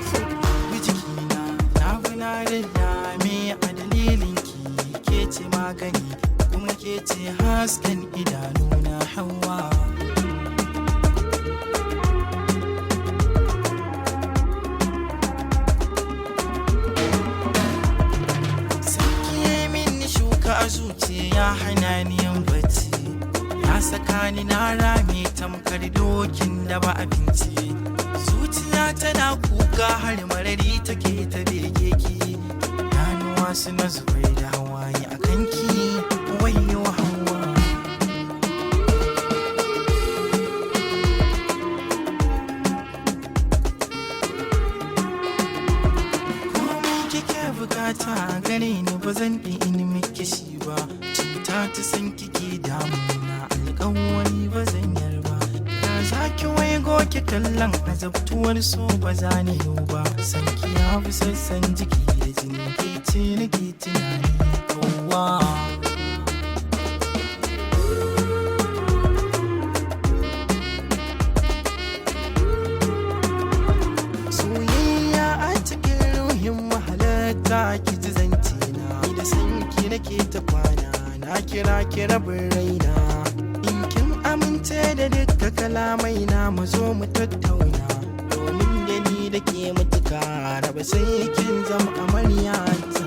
sauti. Bijikina na buna da dame a dalilin ki ke ce magani kuma ke ce hasken idanuna hawa. Sanki min shuka a zuciya hana ni yin bacci, ya saka ni na rame tamkar dokin da ba abinci. Zuciya tana kuka har marari take ta bege ki, ganuwa suna zubai da hawaye a kanki wayo hawa. Komai kike bukata gare ni ba zan in miki shi ba, cuta ta san kike damuna alƙawari ba zan yarba. Zaki waigo ki kallon azabtuwar so ba za ni yau ba, sanki ya fi sassan jiki da jini ke ce nake tunani kowa. Soyayya a cikin ruhin mahalarta ki ji zance na, ni da sanki nake ta kwana na kira ki rabin raina. Amince da duka kalamai na mu zo mu tattauna, domin da ni da ke mutuka raba sai kin zama amarya ta.